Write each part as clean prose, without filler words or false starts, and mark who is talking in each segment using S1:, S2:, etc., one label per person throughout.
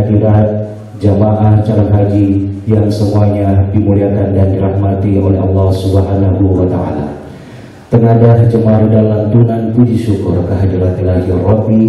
S1: hadirat jamaah calon haji yang semuanya dimuliakan dan dirahmati oleh Allah Subhanahu wa Ta'ala. Tengadah jemar dan lantunan puji syukur kehadirat Ilahi Rabbi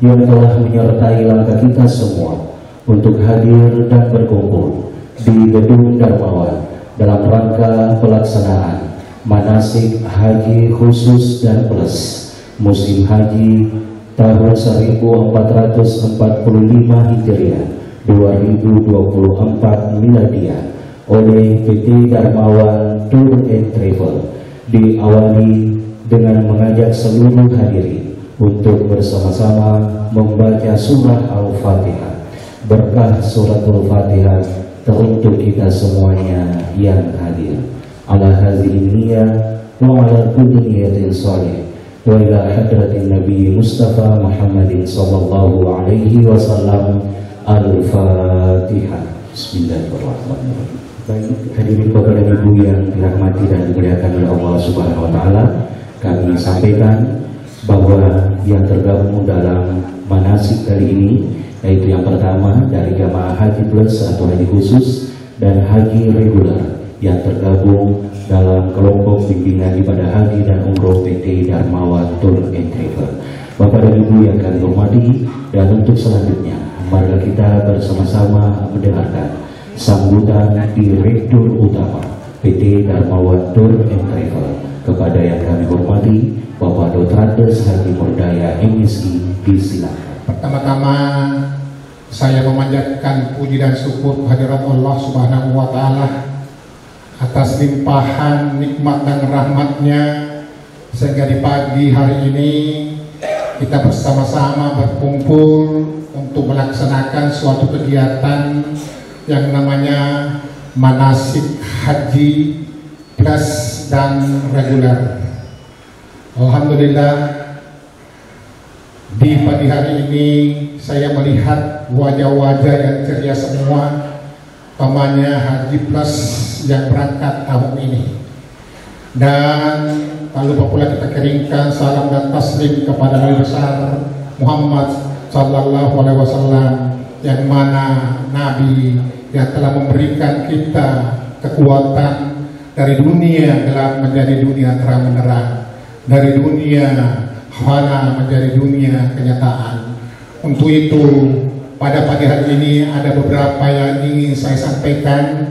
S1: yang telah menyertai langkah kita semua untuk hadir dan berkumpul di Gedung Darmawan dalam rangka pelaksanaan manasik haji khusus dan plus musim haji tahun 1445 Hijriah 2024 Miladiah oleh PT Darmawan Tour and Travel, diawali dengan mengajak seluruh hadirin untuk bersama-sama membaca surah Al-Fatihah. Berkah suratul Fatihah teruntuk kita semuanya yang hadir. Ala hadhihi niyyah wa ala kulli niyatin shalih wa ila hadratin Nabi Mustafa Muhammadin sallallahu alaihi wasallam. Al-Fatihah. Bismillahirrahmanirrahim. Baik, hadirin bapak dan ibu yang dirahmati dan dimuliakan oleh Allah Subhanahu wa Ta'ala, kami sampaikan bahwa yang tergabung dalam manasik kali ini yaitu yang pertama dari jamaah haji plus atau haji khusus dan haji reguler yang tergabung dalam kelompok bimbingan ibadah haji dan umroh PT Darmawan Tour and Travel. Bapak dan ibu yang kami hormati, dan untuk selanjutnya mari kita bersama-sama mendengarkan sambutan Direktur Utama PT Darmawan Tour and Travel kepada yang kami hormati Bapak Dotrandes Haji Murdaya MSI. Disilakan.
S2: Pertama-tama saya memanjatkan puji dan syukur kehadirat Allah Subhanahu wa Ta'ala atas limpahan nikmat dan rahmatnya sehingga di pagi hari ini kita bersama-sama berkumpul untuk melaksanakan suatu kegiatan yang namanya manasik haji plus dan reguler. Alhamdulillah, di pagi hari ini saya melihat wajah-wajah yang ceria semua, utamanya haji plus yang berangkat tahun ini. Dan tak lupa pula kita kirimkan salam dan taslim kepada Nabi besar Muhammad Sallallahu Alaihi Wasallam, yang mana Nabi yang telah memberikan kita kekuatan dari dunia gelap menjadi dunia terang benderang, dari dunia fana menjadi dunia kenyataan. Untuk itu pada pagi hari ini ada beberapa yang ingin saya sampaikan.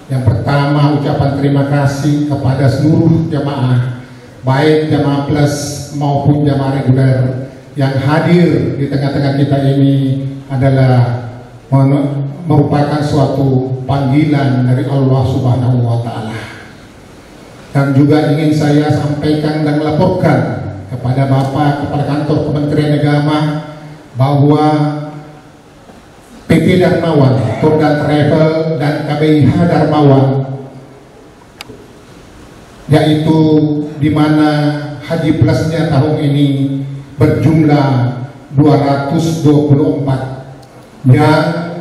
S2: Yang pertama, ucapan terima kasih kepada seluruh jamaah, baik jamaah plus maupun jamaah reguler yang hadir di tengah-tengah kita ini adalah merupakan suatu panggilan dari Allah Subhanahu wa Ta'ala. Dan juga ingin saya sampaikan dan melaporkan kepada Bapak, kepada kantor Kementerian Agama, bahwa PT Darmawan Tour dan Travel dan KBIH Darmawan, yaitu di mana haji plusnya tahun ini berjumlah 224, yang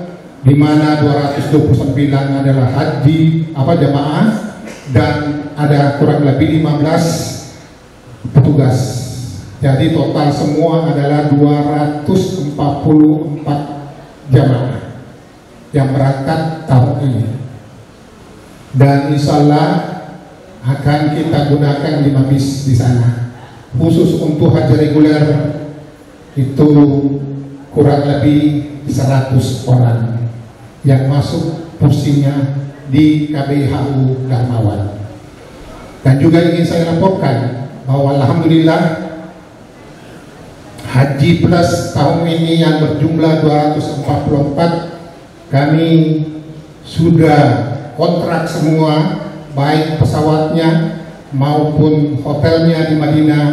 S2: di mana 229 adalah haji jamaah dan ada kurang lebih 15 petugas. Jadi total semua adalah 244 jamaah yang berangkat tahun ini. Dan insya Allah akan kita gunakan 5 bis di sana. Khusus untuk haji reguler itu kurang lebih 100 orang yang masuk porsinya di KBIHU Darmawan. Dan juga ingin saya laporkan bahwa alhamdulillah haji plus tahun ini yang berjumlah 244 kami sudah kontrak semua, baik pesawatnya maupun hotelnya di Madinah,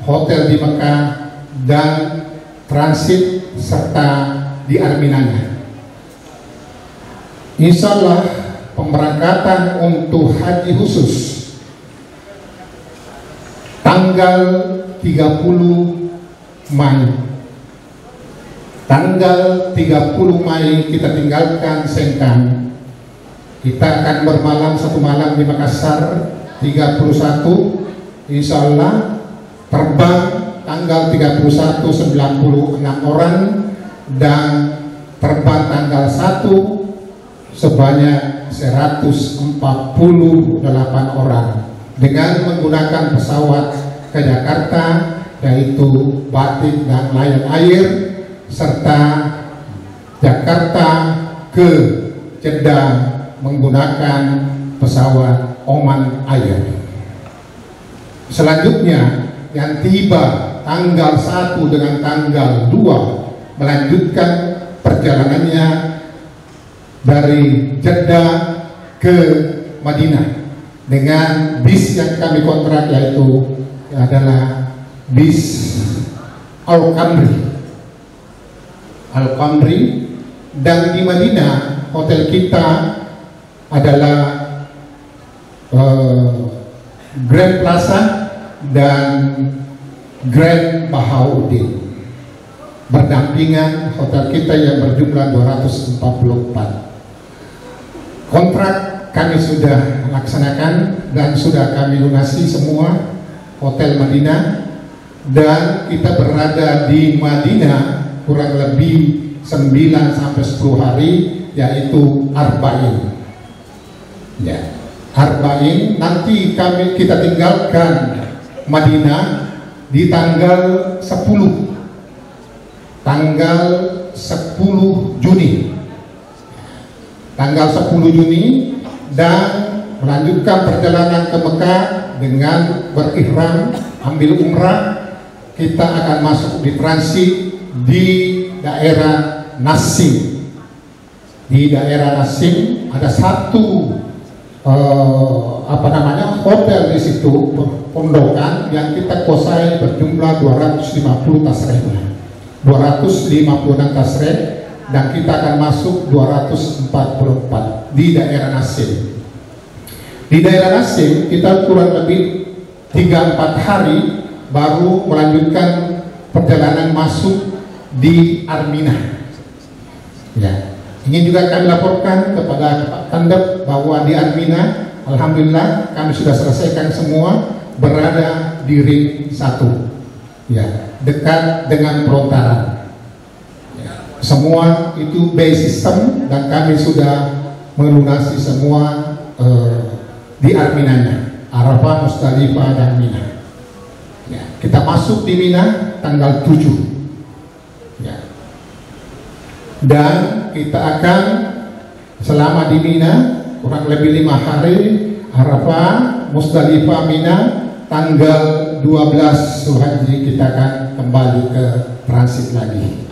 S2: hotel di Mekah, dan transit serta di Arminanya. Insya Allah pemberangkatan untuk haji khusus tanggal 30 Mai. Tanggal 30 Mai kita tinggalkan Sengkang. Kita akan bermalam satu malam di Makassar. 31 insya Allah terbang tanggal 31 96 orang, dan terbang tanggal 1 sebanyak 148 orang dengan menggunakan pesawat ke Jakarta, yaitu Batik dan Lion Air, serta Jakarta ke Jeddah menggunakan pesawat Oman Air. Selanjutnya yang tiba tanggal 1 dengan tanggal 2 melanjutkan perjalanannya dari Jeddah ke Madinah dengan bis yang kami kontrak, yaitu adalah bis Al-Qamri. Dan di Madinah hotel kita adalah Grand Plaza dan Grand Bahauddin, berdampingan hotel kita yang berjumlah 244. Kontrak kami sudah laksanakan dan sudah kami lunasi semua hotel Madinah, dan kita berada di Madinah kurang lebih 9 sampai 10 hari, yaitu Arba'in. Ya, Arba'in. Nanti kita tinggalkan Madinah di tanggal 10 Juni, dan melanjutkan perjalanan ke Mekah dengan berihram ambil umrah. Kita akan masuk di transit di daerah Nasim. Di daerah Nasim ada satu hotel di situ, pondokan yang kita kuasai, berjumlah 250 tasreh, dan kita akan masuk 244 di daerah Nasim. Di daerah Nasim kita kurang lebih 3-4 hari baru melanjutkan perjalanan masuk di Arminah. Ya, ingin juga kami laporkan kepada Pak Kandep bahwa di Arminah, alhamdulillah kami sudah selesaikan semua, berada di ring 1, ya, dekat dengan Perontaran. Ya, semua itu by system, dan kami sudah melunasi semua di Arminahnya, Arafah, Musdalifah, dan Mina. Ya, kita masuk di Mina tanggal 7. Ya. Dan kita akan selama di Mina kurang lebih 5 hari, Arafah, Musdalifah, Mina. Tanggal 12 Zulhijjah kita akan kembali ke transit lagi.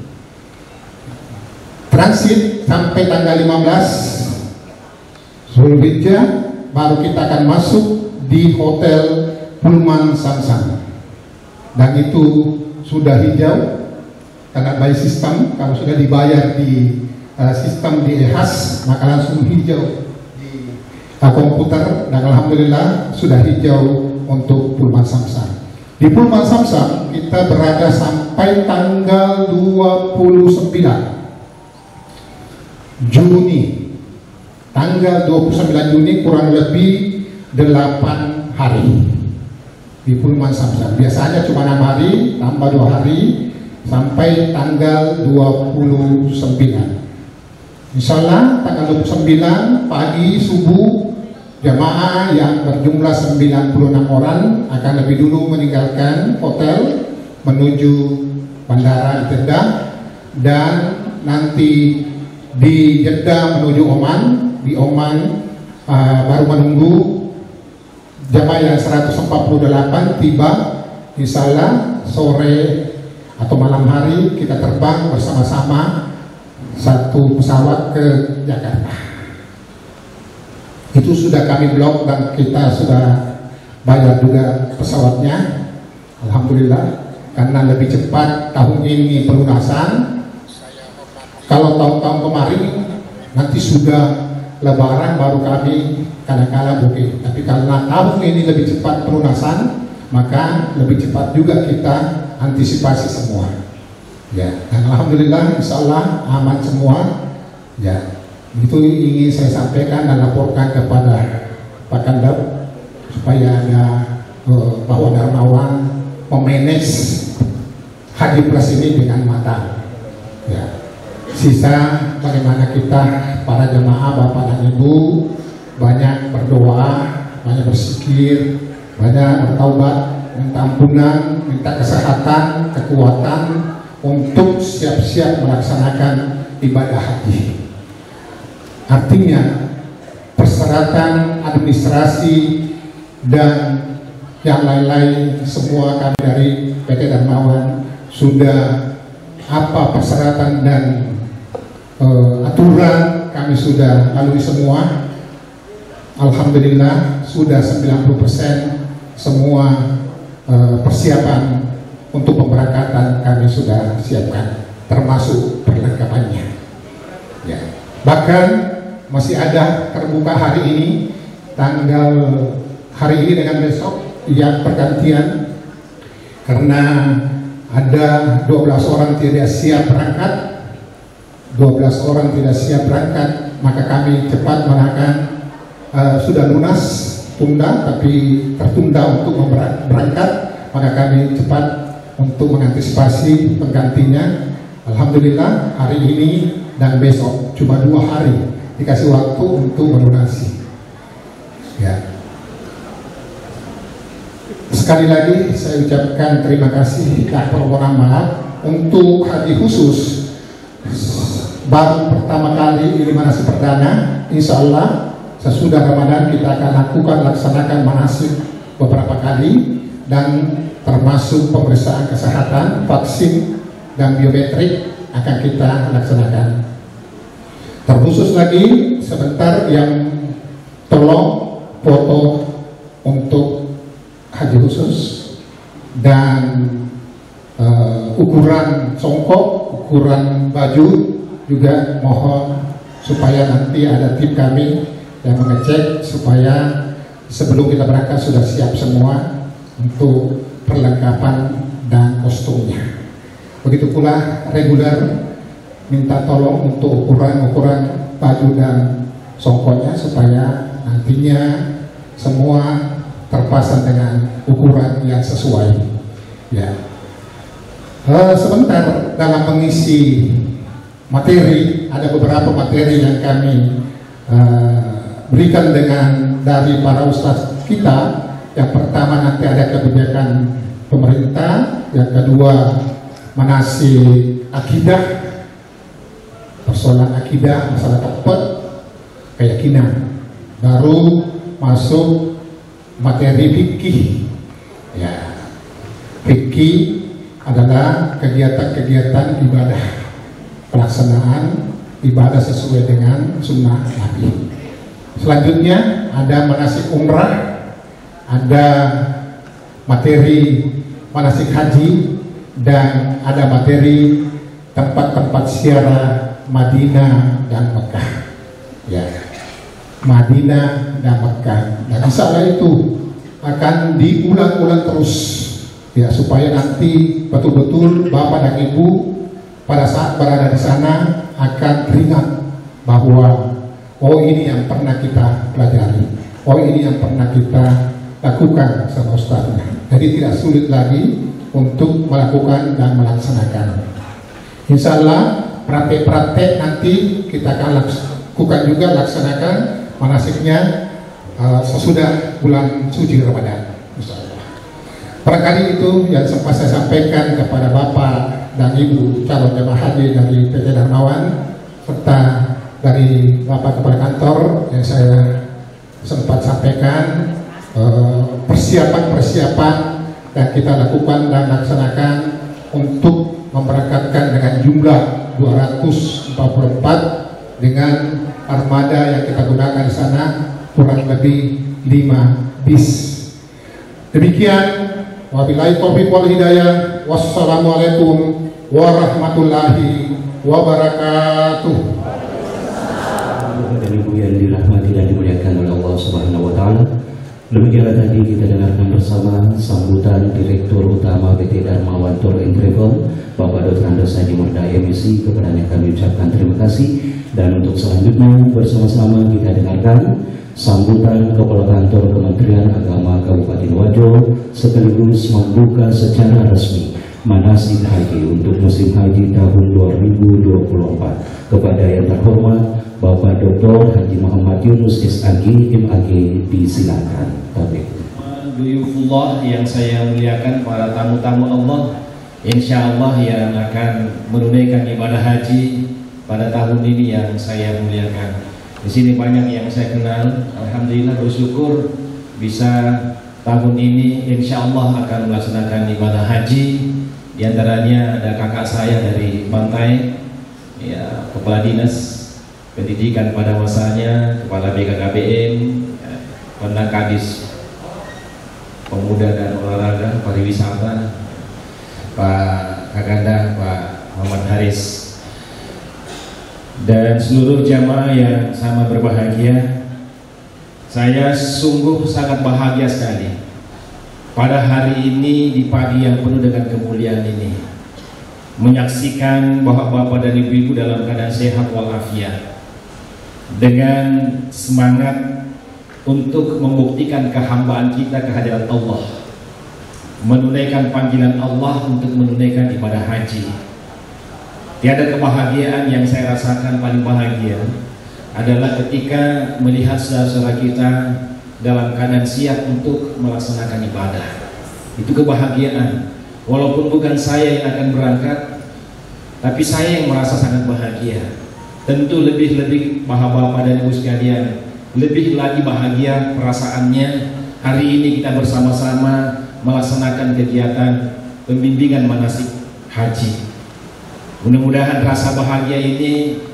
S2: Transit sampai tanggal 15 Zulhijjah, baru kita akan masuk di hotel Pullman Samsung, dan itu sudah hijau karena by sistem. Kalau sudah dibayar di sistem di EHAS, maka langsung hijau di komputer, dan alhamdulillah sudah hijau untuk Pullman Samsung. Di Pullman Samsung kita berada sampai tanggal 29 Juni. Tanggal 29 Juni kurang lebih 8 hari di Pullman Samsung. Biasanya cuma 6 hari, tambah 2 hari sampai tanggal 29. Insyaallah tanggal 29 pagi subuh, jamaah yang berjumlah 96 orang akan lebih dulu meninggalkan hotel menuju bandara di Jeddah, dan nanti di Jeddah menuju Oman. Di Oman baru menunggu jamaah yang 148 tiba. Insyaallah sore atau malam hari kita terbang bersama-sama satu pesawat ke Jakarta. Itu sudah kami blok dan kita sudah bayar juga pesawatnya, alhamdulillah, karena lebih cepat tahun ini pelunasan. Kalau tahun-tahun kemarin nanti sudah Lebaran baru kami kadang-kadang booking, tapi karena tahun ini lebih cepat pelunasan, maka lebih cepat juga kita antisipasi semua. Ya, dan alhamdulillah insyaallah aman semua. Ya, itu ingin saya sampaikan dan laporkan kepada Pak Kandap supaya ada bahwa Darmawan memanage Haji Plus ini dengan matang. Ya, Sisa bagaimana kita para jemaah Bapak dan Ibu banyak berdoa, banyak berzikir, banyak bertaubat, minta ampunan, minta kesehatan, kekuatan untuk siap-siap melaksanakan ibadah haji. Artinya persyaratan administrasi dan yang lain-lain semua kami dari PT Darmawan sudah apa persyaratan dan aturan kami sudah lalui semua. Alhamdulillah sudah 90% semua persiapan untuk pemberangkatan kami sudah siapkan, termasuk perlengkapannya. Ya. Bahkan masih ada terbuka hari ini, tanggal hari ini dengan besok yang pergantian, karena ada 12 orang tidak siap berangkat, 12 orang tidak siap berangkat, maka kami cepat menahan sudah lunas tunda tapi tertunda untuk berangkat, maka kami cepat untuk mengantisipasi penggantinya. Alhamdulillah hari ini dan besok cuma 2 hari dikasih waktu untuk melunasi. Ya. Sekali lagi saya ucapkan terima kasih dan permohonan maaf untuk haji khusus baru pertama kali ini manasik perdana. Insya Allah sesudah Ramadan kita akan laksanakan manasik beberapa kali dan termasuk pemeriksaan kesehatan, vaksin dan biometrik akan kita laksanakan. Terkhusus lagi sebentar yang tolong foto untuk haji khusus dan ukuran songkok, ukuran baju juga mohon supaya nanti ada tim kami yang mengecek supaya sebelum kita berangkat sudah siap semua untuk perlengkapan dan kostumnya. Begitu pula reguler minta tolong untuk ukuran baju dan songkoknya supaya nantinya semua terpasang dengan ukuran yang sesuai. Ya. Sebentar dalam mengisi materi, ada beberapa materi yang kami berikan dengan dari para ustadz kita. Yang pertama nanti ada kebijakan pemerintah, yang kedua manasik akidah, persoalan akidah, masalah taubat, keyakinan. Baru masuk materi fikih. Ya, fikih adalah kegiatan-kegiatan ibadah, pelaksanaan ibadah sesuai dengan sunnah Nabi. Selanjutnya ada manasik umrah, ada materi manasik haji, dan ada materi tempat-tempat ziarah Madinah dan Mekah. Ya, Madinah dan Mekah. Dan insya Allah itu akan diulang-ulang terus, ya, supaya nanti betul-betul Bapak dan Ibu pada saat berada di sana akan teringat bahwa oh ini yang pernah kita pelajari, oh ini yang pernah kita lakukan sama ustaznya. Jadi tidak sulit lagi untuk melakukan dan melaksanakan. Insya Allah praktek-praktek nanti kita akan lakukan juga, laksanakan manasiknya sesudah bulan suci Ramadan. Insya Allah. Barangkali itu yang sempat saya sampaikan kepada Bapak dan Ibu calon jemaah haji dari PT Darmawan serta dari Bapak Kepala Kantor yang saya sempat sampaikan. Persiapan-persiapan yang kita lakukan dan laksanakan untuk memberangkatkan dengan jumlah 244 dengan armada yang kita gunakan di sana kurang lebih 5 bis. Demikian, wabillahi taufiq wal hidayah. Wassalamualaikum warahmatullahi wabarakatuh.
S1: Dan Ibu yang dirahmati dan dimuliakan oleh Allah Subhanahu wa taala. Demikianlah tadi kita dengarkan bersama sambutan Direktur Utama PT Darmawan Tour and Travel, Bapak Dr. Andes Haji Murda MSI, kepadanya kami ucapkan terima kasih. Dan untuk selanjutnya bersama-sama kita dengarkan sambutan Kepala Kantor Kementerian Agama Kabupaten Wajo sekaligus membuka secara resmi manasik haji untuk musim haji tahun 2024 kepada yang terhormat Bapak Dr. Haji Muhammad Yunus SAG MAG, disilakan.
S3: Duyufullah yang saya muliakan, para tamu-tamu Allah, insya Allah yang akan menunaikan ibadah haji pada tahun ini yang saya muliakan. Di sini banyak yang saya kenal, alhamdulillah bersyukur bisa tahun ini insya Allah akan melaksanakan ibadah haji. Di antaranya ada kakak saya dari Pantai, ya, Kepala Dinas Pendidikan pada masanya, Kepala BKKBN, ya, pernah Kadis Pemuda dan Olahraga Pariwisata, Pak Kakanda, Pak Muhammad Haris, dan seluruh jamaah yang sama berbahagia. Saya sungguh sangat bahagia sekali pada hari ini, di pagi yang penuh dengan kemuliaan ini, menyaksikan bapak-bapak dan ibu-ibu dalam keadaan sehat walafiat, dengan semangat untuk membuktikan kehambaan kita kehadirat Allah, menunaikan panggilan Allah untuk menunaikan ibadah haji. Tiada kebahagiaan yang saya rasakan paling bahagia adalah ketika melihat saudara-saudara kita dalam keadaan siap untuk melaksanakan ibadah. Itu kebahagiaan. Walaupun bukan saya yang akan berangkat, tapi saya yang merasa sangat bahagia. Tentu lebih-lebih bapak-bapak dan ibu sekalian, lebih lagi bahagia perasaannya hari ini kita bersama-sama melaksanakan kegiatan pembimbingan manasik haji. Mudah-mudahan rasa bahagia ini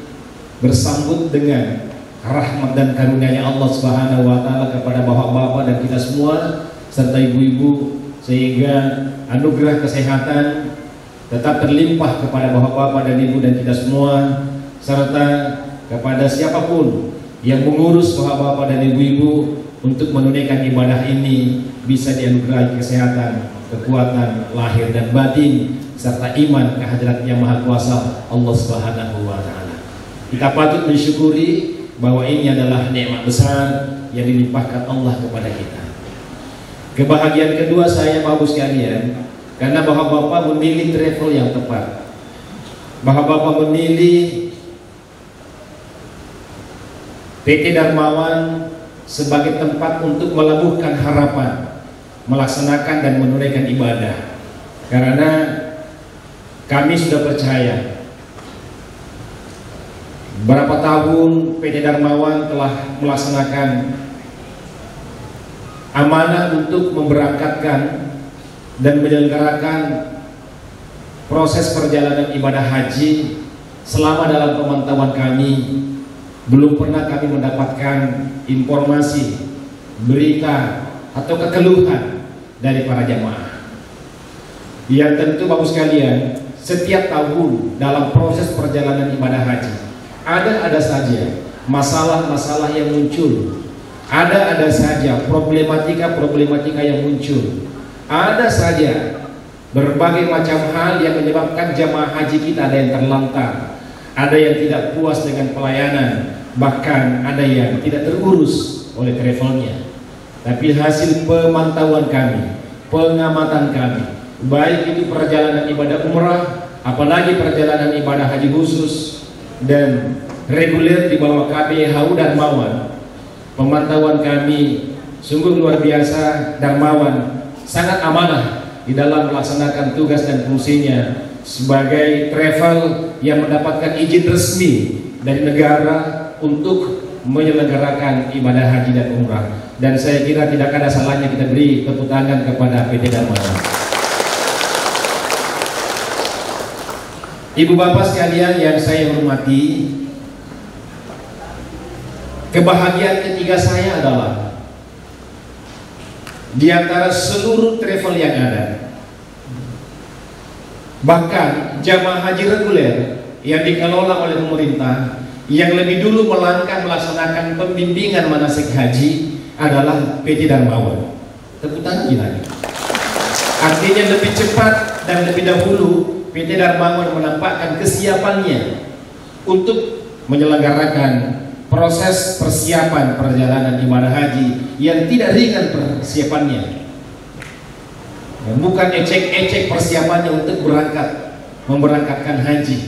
S3: bersambut dengan rahmat dan karunia Allah Subhanahu wa taala kepada bapak-bapak dan kita semua serta ibu-ibu, sehingga anugerah kesehatan tetap terlimpah kepada bapak-bapak dan ibu dan kita semua, serta kepada siapapun yang mengurus bapak-bapak dan ibu-ibu untuk menunaikan ibadah ini bisa dianugerahi kesehatan, kekuatan lahir dan batin, serta iman kehadirat Yang Maha Kuasa Allah Subhanahu wa taala. Kita patut mensyukuri bahwa ini adalah nikmat besar yang dilimpahkan Allah kepada kita. Kebahagiaan kedua saya, Bapak sekalian, karena bapak-bapak memilih travel yang tepat. Bapak-bapak memilih PT Darmawan sebagai tempat untuk melabuhkan harapan, melaksanakan dan menunaikan ibadah. Karena kami sudah percaya berapa tahun PT Darmawan telah melaksanakan amanah untuk memberangkatkan dan menyelenggarakan proses perjalanan ibadah haji. Selama dalam pemantauan kami, belum pernah kami mendapatkan informasi, berita atau kekeluhan dari para jamaah. Yang tentu Bapak sekalian, setiap tahun dalam proses perjalanan ibadah haji ada saja masalah-masalah yang muncul, ada saja problematika yang muncul, ada saja berbagai macam hal yang menyebabkan jamaah haji kita ada yang terlantar, ada yang tidak puas dengan pelayanan, bahkan ada yang tidak terurus oleh travelnya. Tapi hasil pemantauan kami, pengamatan kami, baik itu perjalanan ibadah umrah, apalagi perjalanan ibadah haji khusus dan reguler di bawah KBHU Darmawan, pemantauan kami sungguh luar biasa. Darmawan sangat amanah di dalam melaksanakan tugas dan fungsinya sebagai travel yang mendapatkan izin resmi dari negara untuk menyelenggarakan ibadah haji dan umrah. Dan saya kira tidak ada salahnya kita beri tepuk tangan kepada PT Darmawan. Ibu bapak sekalian yang saya hormati, kebahagiaan ketiga saya adalah di antara seluruh travel yang ada, bahkan jamaah haji reguler yang dikelola oleh pemerintah yang lebih dulu melangkah melaksanakan pembimbingan manasik haji adalah PT Darmawan. Tepuk tangan lagi. Artinya lebih cepat dan lebih dahulu PT Darmawan menampakkan kesiapannya untuk menyelenggarakan proses persiapan perjalanan ibadah haji yang tidak ringan persiapannya. bukan ecek-ecek persiapannya untuk memberangkatkan haji.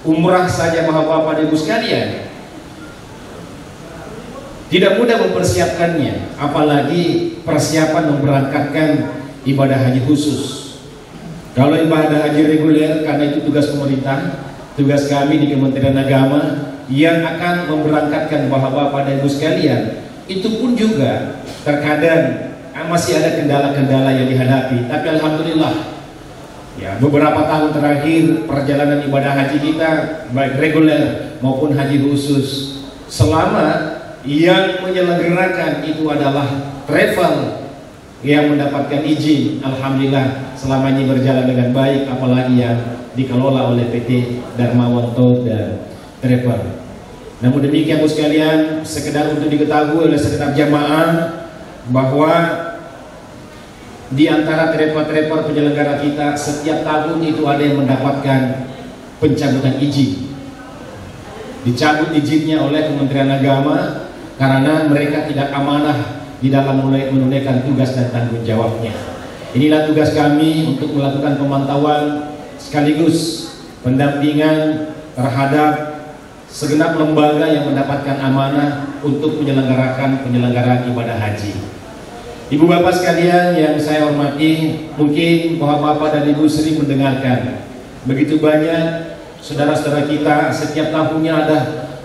S3: Umrah saja Bapak-bapak dan Ibu sekalian tidak mudah mempersiapkannya, apalagi persiapan memberangkatkan ibadah haji khusus. Kalau ibadah haji reguler, karena itu tugas pemerintah, tugas kami di Kementerian Agama yang akan memberangkatkan Bapak-bapak dan Ibu sekalian, itu pun juga terkadang masih ada kendala-kendala yang dihadapi. Tapi alhamdulillah, ya, beberapa tahun terakhir perjalanan ibadah haji kita baik reguler maupun haji khusus, selama yang menyelenggarakan itu adalah travel yang mendapatkan izin, alhamdulillah selama ini berjalan dengan baik, apalagi yang dikelola oleh PT Darmawan Tour dan Travel. Namun demikian Ibu sekalian, sekedar untuk diketahui oleh segenap jamaah bahwa di antara travel penyelenggara kita setiap tahun itu ada yang mendapatkan pencabutan izin. Dicabut izinnya oleh Kementerian Agama karena mereka tidak amanah di dalam menunaikan tugas dan tanggung jawabnya. Inilah tugas kami untuk melakukan pemantauan sekaligus pendampingan terhadap segenap lembaga yang mendapatkan amanah untuk penyelenggaraan ibadah haji. Ibu bapak sekalian yang saya hormati, mungkin bapak-bapak dan ibu sering mendengarkan begitu banyak saudara-saudara kita setiap tahunnya ada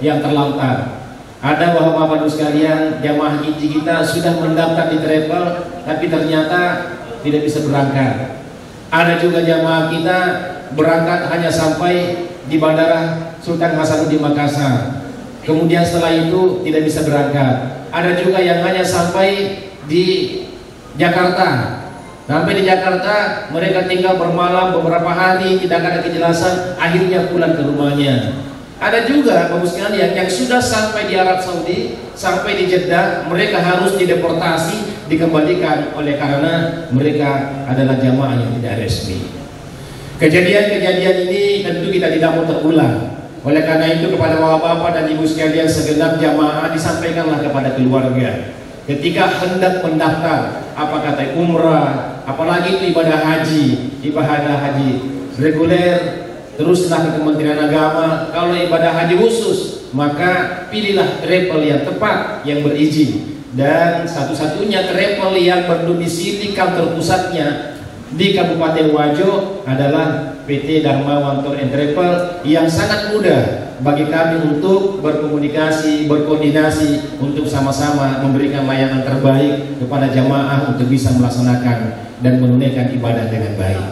S3: yang terlantar. Ada bapak-bapak sekalian, jamaah haji kita sudah mendaftar di travel tapi ternyata tidak bisa berangkat. Ada juga jamaah kita berangkat hanya sampai di Bandara Sultan Hasanuddin Makassar, kemudian setelah itu tidak bisa berangkat. Ada juga yang hanya sampai di Jakarta. Sampai di Jakarta mereka tinggal bermalam beberapa hari, tidak ada kejelasan, akhirnya pulang ke rumahnya. Ada juga bapak sekalian yang sudah sampai di Arab Saudi, sampai di Jeddah, mereka harus dideportasi, dikembalikan oleh karena mereka adalah jamaah yang tidak resmi. Kejadian-kejadian ini tentu kita tidak mau terulang. Oleh karena itu kepada bapak-bapak dan ibu sekalian segenap jamaah disampaikanlah kepada keluarga ketika hendak mendaftar, apakah kata umrah, apalagi itu ibadah haji reguler, teruslah ke Kementerian Agama. Kalau ibadah haji khusus, maka pilihlah travel yang tepat, yang berizin, dan satu-satunya travel yang berdomisili kantor pusatnya di Kabupaten Wajo adalah PT Darmawan Tour and Travel, yang sangat mudah bagi kami untuk berkomunikasi, berkoordinasi untuk sama-sama memberikan layanan terbaik kepada jamaah untuk bisa melaksanakan dan menunaikan ibadah dengan baik.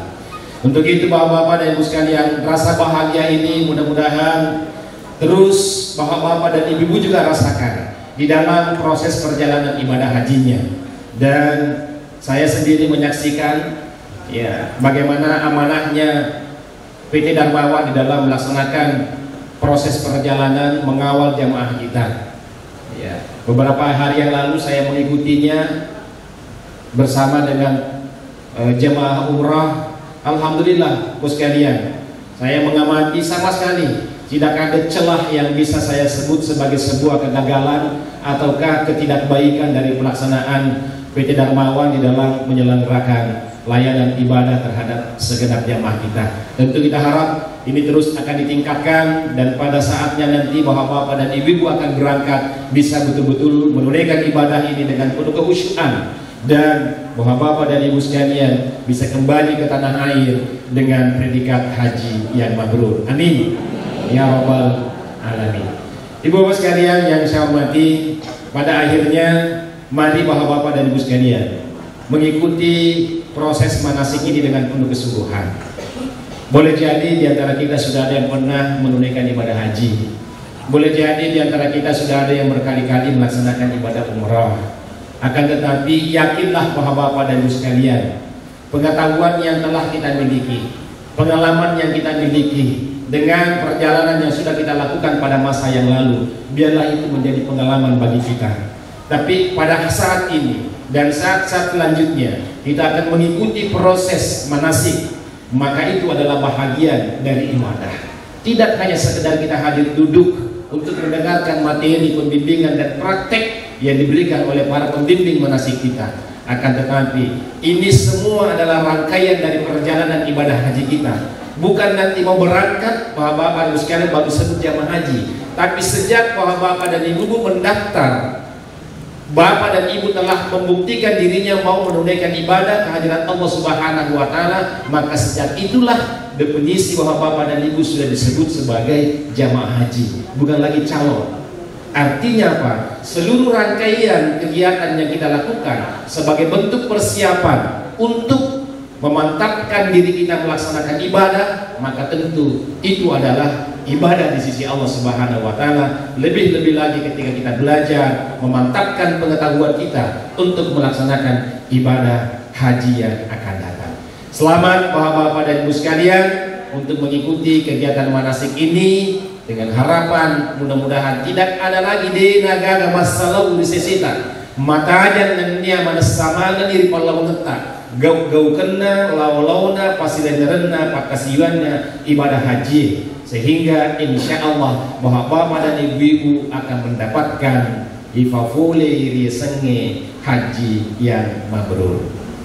S3: Untuk itu bapak-bapak dan ibu sekalian, rasa bahagia ini mudah-mudahan terus bapak-bapak dan ibu-ibu juga rasakan di dalam proses perjalanan ibadah hajinya. Dan saya sendiri menyaksikan ya bagaimana amanahnya PT Darmawan di dalam melaksanakan proses perjalanan mengawal jamaah kita. Ya, beberapa hari yang lalu saya mengikutinya bersama dengan jemaah umrah. Alhamdulillah, bos sekalian, saya mengamati sama sekali tidak ada celah yang bisa saya sebut sebagai sebuah kegagalan ataukah ketidakbaikan dari pelaksanaan PT Darmawan di dalam menyelenggarakan layanan ibadah terhadap segenap jamaah kita. Tentu kita harap ini terus akan ditingkatkan dan pada saatnya nanti bapak-bapak dan ibu-ibu akan berangkat bisa betul-betul menunaikan ibadah ini dengan penuh kekhusyuan, dan bapak-bapak dan ibu sekalian bisa kembali ke tanah air dengan predikat haji yang mabrur. Amin ya rabbal alamin. Ibu-bapak sekalian yang saya hormati, pada akhirnya mari bapak-bapak dan ibu sekalian mengikuti proses manasik ini dengan penuh kesungguhan. Boleh jadi di antara kita sudah ada yang pernah menunaikan ibadah haji. Boleh jadi di antara kita sudah ada yang berkali-kali melaksanakan ibadah umrah. Akan tetapi yakinlah bapak-bapak dan ibu sekalian, pengetahuan yang telah kita miliki, pengalaman yang kita miliki dengan perjalanan yang sudah kita lakukan pada masa yang lalu, biarlah itu menjadi pengalaman bagi kita. Tapi pada saat ini dan saat-saat selanjutnya kita akan mengikuti proses manasik, maka itu adalah bahagian dari ibadah. Tidak hanya sekedar kita hadir duduk untuk mendengarkan materi pembimbingan dan praktek yang diberikan oleh para pembimbing manasik kita. Akan tetapi ini semua adalah rangkaian dari perjalanan ibadah haji kita. Bukan nanti mau berangkat bapak-bapak dan sekalian baru sebut jamaah haji, tapi sejak bapak-bapak dan ibu mendaftar, bapak dan ibu telah membuktikan dirinya mau menunaikan ibadah kehadiran Allah Subhanahu wa Ta'ala, maka sejak itulah definisi bahwa bapak dan ibu sudah disebut sebagai jamaah haji, bukan lagi calon. Artinya apa? Seluruh rangkaian kegiatan yang kita lakukan sebagai bentuk persiapan untuk memantapkan diri kita melaksanakan ibadah, maka tentu itu adalah ibadah di sisi Allah Subhanahu wa Ta'ala. Lebih-lebih lagi ketika kita belajar memantapkan pengetahuan kita untuk melaksanakan ibadah haji yang akan datang. Selamat bapak-bapak dan ibu sekalian untuk mengikuti kegiatan manasik ini, dengan harapan mudah-mudahan tidak ada lagi di negara masalah ulisesita matajan dan dunia mana sama diri pala mengetak gau-gau kena lau-launa pasilenderena pakasiwannya ibadah haji, sehingga insya Allah bahwa bapak dan ibu-ibu akan mendapatkan ifafule riesenge haji yang mabrur.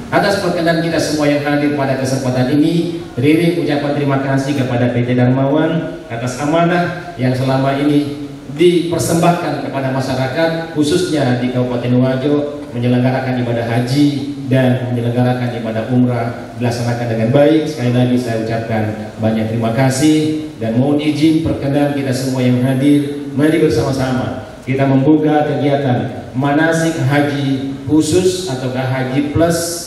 S3: Atas perkenan kita semua yang hadir pada kesempatan ini, beriring ucapan terima kasih kepada PT Darmawan atas amanah yang selama ini dipersembahkan kepada masyarakat, khususnya di Kabupaten Wajo, menyelenggarakan ibadah haji dan menyelenggarakan ibadah umrah dilaksanakan dengan baik. Sekali lagi saya ucapkan banyak terima kasih dan mohon izin perkenan kita semua yang hadir, mari bersama-sama kita membuka kegiatan manasik haji khusus ataukah haji plus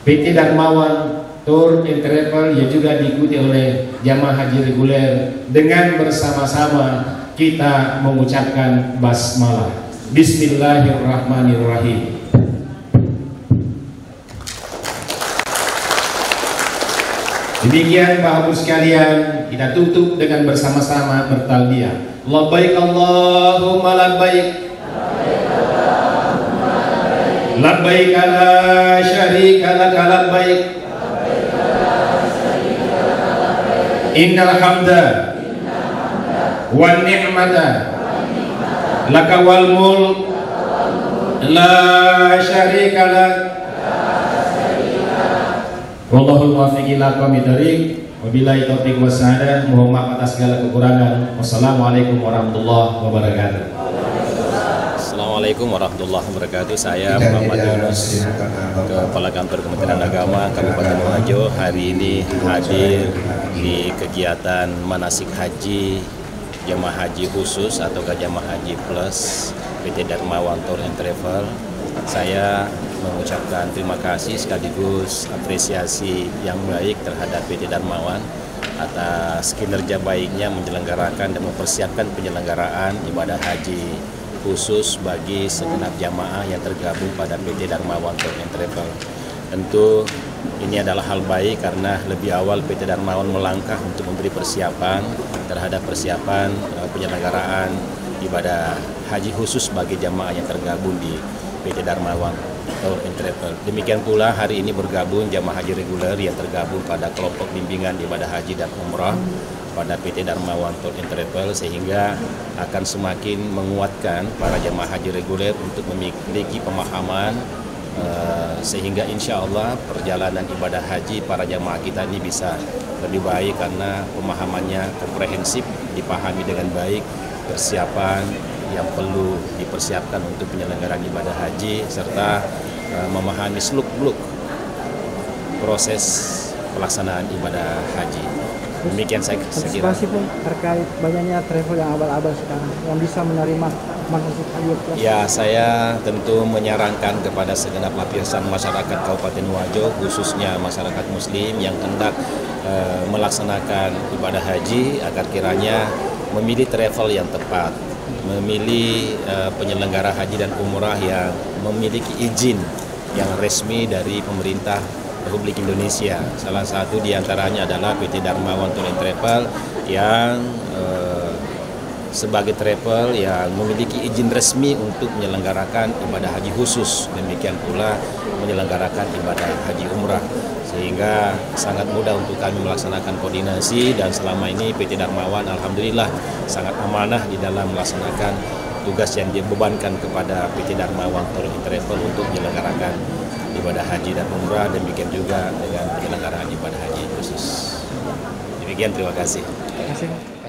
S3: PT Darmawan Tour and Travel yang juga diikuti oleh jamaah haji reguler, dengan bersama-sama kita mengucapkan basmalah. Bismillahirrahmanirrahim. Demikian Bapak Ibu sekalian, kita tutup dengan bersama-sama bertalbiyah. Labbaik Allahumma labbaik. Labbaik la syarika laka labbaik. Innal hamda wan ni'mata laka wal mulk la syarika lak. Wallahul muwaffiq ila aqwamit thoriq. Wabillahi taufiq wassadah. Mohon maaf atas segala kekurangan. Wassalamualaikum warahmatullahi wabarakatuh.
S4: Assalamualaikum warahmatullahi wabarakatuh. Saya Muhammad Yunus, Kepala Kantor Kementerian Agama Kabupaten Wajo, hari ini hadir di kegiatan manasik haji jamaah haji khusus atau jamaah haji plus PT Darmawan Tour and Travel. Saya mengucapkan terima kasih sekaligus apresiasi yang baik terhadap PT Darmawan atas kinerja baiknya menyelenggarakan dan mempersiapkan penyelenggaraan ibadah haji khusus bagi segenap jamaah yang tergabung pada PT Darmawan Tour and Travel. Tentu ini adalah hal baik karena lebih awal PT Darmawan melangkah untuk memberi persiapan terhadap persiapan penyelenggaraan ibadah haji khusus bagi jamaah yang tergabung di PT Darmawan Tour and Travel. Demikian pula hari ini bergabung jamaah haji reguler yang tergabung pada kelompok bimbingan ibadah haji dan umrah pada PT Darmawan Tour and Travel, sehingga akan semakin menguatkan para jamaah haji reguler untuk memiliki pemahaman sehingga insya Allah perjalanan ibadah haji para jamaah kita ini bisa lebih baik karena pemahamannya komprehensif, dipahami dengan baik, persiapan yang perlu dipersiapkan untuk penyelenggaraan ibadah haji serta memahami seluk-beluk proses pelaksanaan ibadah haji. Demikian saya kira.
S5: Antisipasi pun terkait banyaknya travel yang abal-abal sekarang yang bisa menerima manasik haji plus.
S4: Ya, saya tentu menyarankan kepada segenap lapisan masyarakat Kabupaten Wajo, khususnya masyarakat Muslim yang hendak melaksanakan ibadah haji agar kiranya memilih travel yang tepat, memilih penyelenggara haji dan umrah yang memiliki izin yang resmi dari pemerintah Republik Indonesia. Salah satu diantaranya adalah PT Darmawan Tour and Travel yang sebagai travel yang memiliki izin resmi untuk menyelenggarakan ibadah haji khusus. Demikian pula menyelenggarakan ibadah haji umrah. Sehingga sangat mudah untuk kami melaksanakan koordinasi dan selama ini PT Darmawan alhamdulillah sangat amanah di dalam melaksanakan tugas yang dibebankan kepada PT Darmawan Tour and Travel untuk menyelenggarakan ibadah haji dan umrah, demikian juga dengan penyelenggaraan ibadah haji khusus. Demikian, terima kasih.
S5: Terima kasih.